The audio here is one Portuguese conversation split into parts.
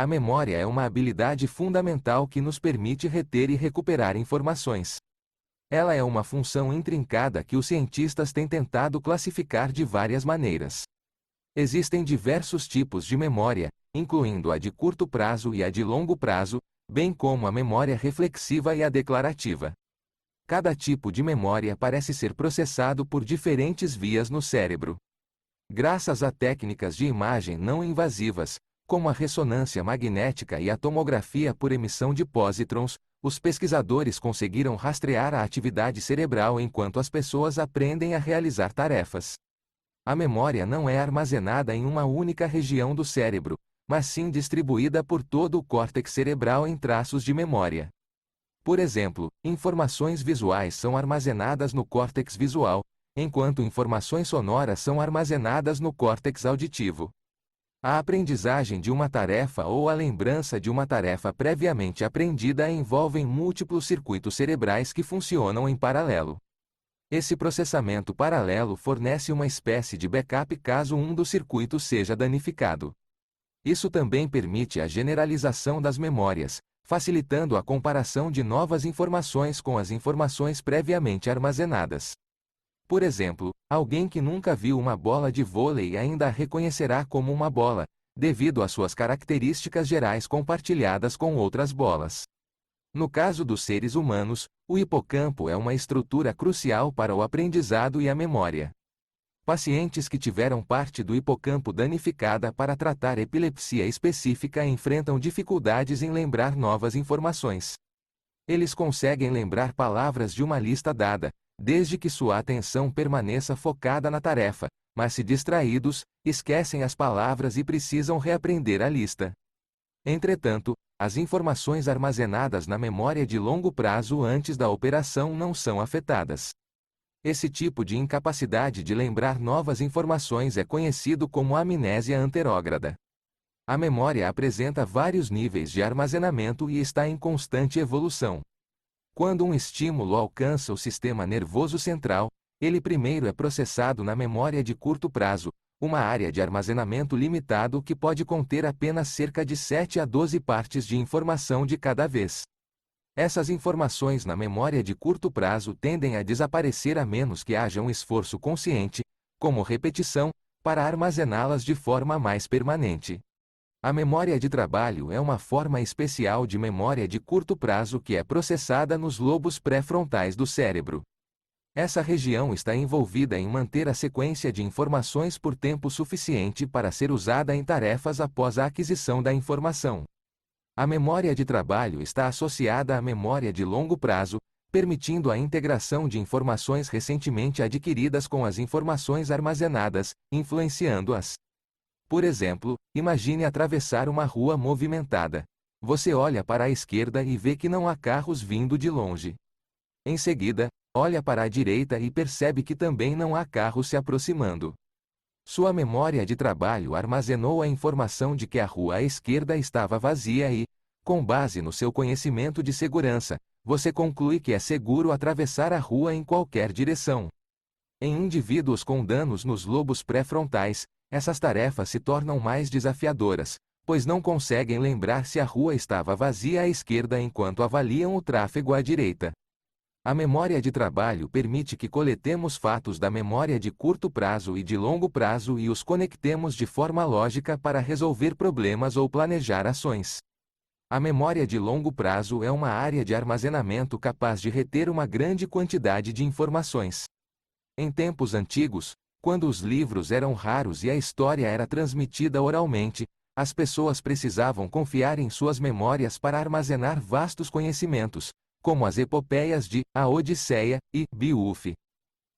A memória é uma habilidade fundamental que nos permite reter e recuperar informações. Ela é uma função intrincada que os cientistas têm tentado classificar de várias maneiras. Existem diversos tipos de memória, incluindo a de curto prazo e a de longo prazo, bem como a memória reflexiva e a declarativa. Cada tipo de memória parece ser processado por diferentes vias no cérebro. Graças a técnicas de imagem não invasivas, como a ressonância magnética e a tomografia por emissão de pósitrons, os pesquisadores conseguiram rastrear a atividade cerebral enquanto as pessoas aprendem a realizar tarefas. A memória não é armazenada em uma única região do cérebro, mas sim distribuída por todo o córtex cerebral em traços de memória. Por exemplo, informações visuais são armazenadas no córtex visual, enquanto informações sonoras são armazenadas no córtex auditivo. A aprendizagem de uma tarefa ou a lembrança de uma tarefa previamente aprendida envolvem múltiplos circuitos cerebrais que funcionam em paralelo. Esse processamento paralelo fornece uma espécie de backup caso um dos circuitos seja danificado. Isso também permite a generalização das memórias, facilitando a comparação de novas informações com as informações previamente armazenadas. Por exemplo, alguém que nunca viu uma bola de vôlei ainda a reconhecerá como uma bola, devido às suas características gerais compartilhadas com outras bolas. No caso dos seres humanos, o hipocampo é uma estrutura crucial para o aprendizado e a memória. Pacientes que tiveram parte do hipocampo danificada para tratar epilepsia específica enfrentam dificuldades em lembrar novas informações. Eles conseguem lembrar palavras de uma lista dada, desde que sua atenção permaneça focada na tarefa, mas se distraídos, esquecem as palavras e precisam reaprender a lista. Entretanto, as informações armazenadas na memória de longo prazo antes da operação não são afetadas. Esse tipo de incapacidade de lembrar novas informações é conhecido como amnésia anterógrada. A memória apresenta vários níveis de armazenamento e está em constante evolução. Quando um estímulo alcança o sistema nervoso central, ele primeiro é processado na memória de curto prazo, uma área de armazenamento limitado que pode conter apenas cerca de 7 a 12 partes de informação de cada vez. Essas informações na memória de curto prazo tendem a desaparecer a menos que haja um esforço consciente, como repetição, para armazená-las de forma mais permanente. A memória de trabalho é uma forma especial de memória de curto prazo que é processada nos lobos pré-frontais do cérebro. Essa região está envolvida em manter a sequência de informações por tempo suficiente para ser usada em tarefas após a aquisição da informação. A memória de trabalho está associada à memória de longo prazo, permitindo a integração de informações recentemente adquiridas com as informações armazenadas, influenciando-as. Por exemplo, imagine atravessar uma rua movimentada. Você olha para a esquerda e vê que não há carros vindo de longe. Em seguida, olha para a direita e percebe que também não há carros se aproximando. Sua memória de trabalho armazenou a informação de que a rua à esquerda estava vazia e, com base no seu conhecimento de segurança, você conclui que é seguro atravessar a rua em qualquer direção. Em indivíduos com danos nos lobos pré-frontais, essas tarefas se tornam mais desafiadoras, pois não conseguem lembrar se a rua estava vazia à esquerda enquanto avaliam o tráfego à direita. A memória de trabalho permite que coletemos fatos da memória de curto prazo e de longo prazo e os conectemos de forma lógica para resolver problemas ou planejar ações. A memória de longo prazo é uma área de armazenamento capaz de reter uma grande quantidade de informações. Em tempos antigos, quando os livros eram raros e a história era transmitida oralmente, as pessoas precisavam confiar em suas memórias para armazenar vastos conhecimentos, como as epopeias de A Odisseia e Beowulf.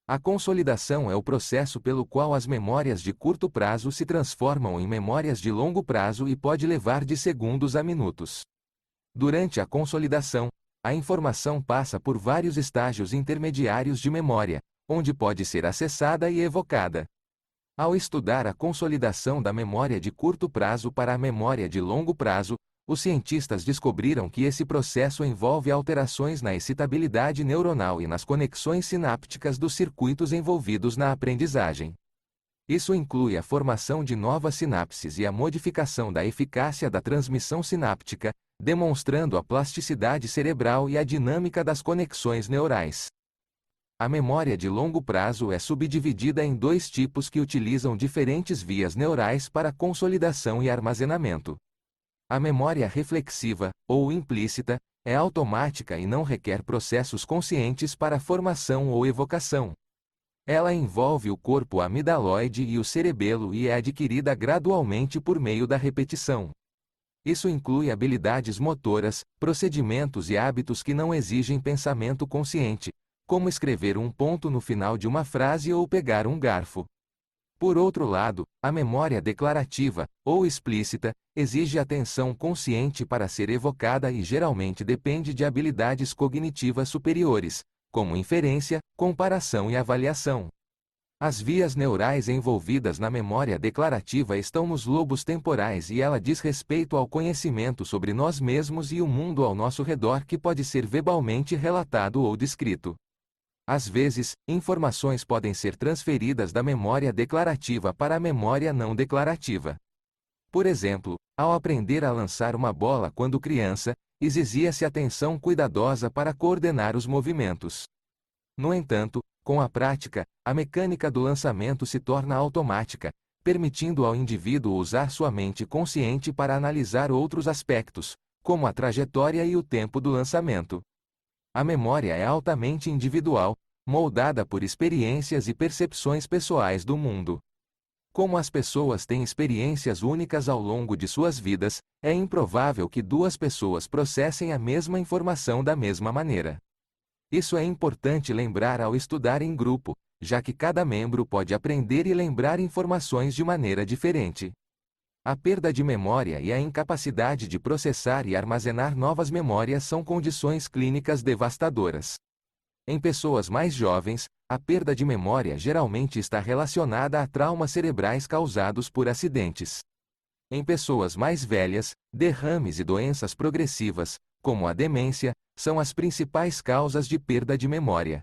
A consolidação é o processo pelo qual as memórias de curto prazo se transformam em memórias de longo prazo e pode levar de segundos a minutos. Durante a consolidação, a informação passa por vários estágios intermediários de memória, onde pode ser acessada e evocada. Ao estudar a consolidação da memória de curto prazo para a memória de longo prazo, os cientistas descobriram que esse processo envolve alterações na excitabilidade neuronal e nas conexões sinápticas dos circuitos envolvidos na aprendizagem. Isso inclui a formação de novas sinapses e a modificação da eficácia da transmissão sináptica, demonstrando a plasticidade cerebral e a dinâmica das conexões neurais. A memória de longo prazo é subdividida em dois tipos que utilizam diferentes vias neurais para consolidação e armazenamento. A memória reflexiva, ou implícita, é automática e não requer processos conscientes para formação ou evocação. Ela envolve o corpo amidaloide e o cerebelo e é adquirida gradualmente por meio da repetição. Isso inclui habilidades motoras, procedimentos e hábitos que não exigem pensamento consciente, como escrever um ponto no final de uma frase ou pegar um garfo. Por outro lado, a memória declarativa, ou explícita, exige atenção consciente para ser evocada e geralmente depende de habilidades cognitivas superiores, como inferência, comparação e avaliação. As vias neurais envolvidas na memória declarativa estão nos lobos temporais e ela diz respeito ao conhecimento sobre nós mesmos e o mundo ao nosso redor que pode ser verbalmente relatado ou descrito. Às vezes, informações podem ser transferidas da memória declarativa para a memória não declarativa. Por exemplo, ao aprender a lançar uma bola quando criança, exigia-se atenção cuidadosa para coordenar os movimentos. No entanto, com a prática, a mecânica do lançamento se torna automática, permitindo ao indivíduo usar sua mente consciente para analisar outros aspectos, como a trajetória e o tempo do lançamento. A memória é altamente individual, moldada por experiências e percepções pessoais do mundo. Como as pessoas têm experiências únicas ao longo de suas vidas, é improvável que duas pessoas processem a mesma informação da mesma maneira. Isso é importante lembrar ao estudar em grupo, já que cada membro pode aprender e lembrar informações de maneira diferente. A perda de memória e a incapacidade de processar e armazenar novas memórias são condições clínicas devastadoras. Em pessoas mais jovens, a perda de memória geralmente está relacionada a traumas cerebrais causados por acidentes. Em pessoas mais velhas, derrames e doenças progressivas, como a demência, são as principais causas de perda de memória.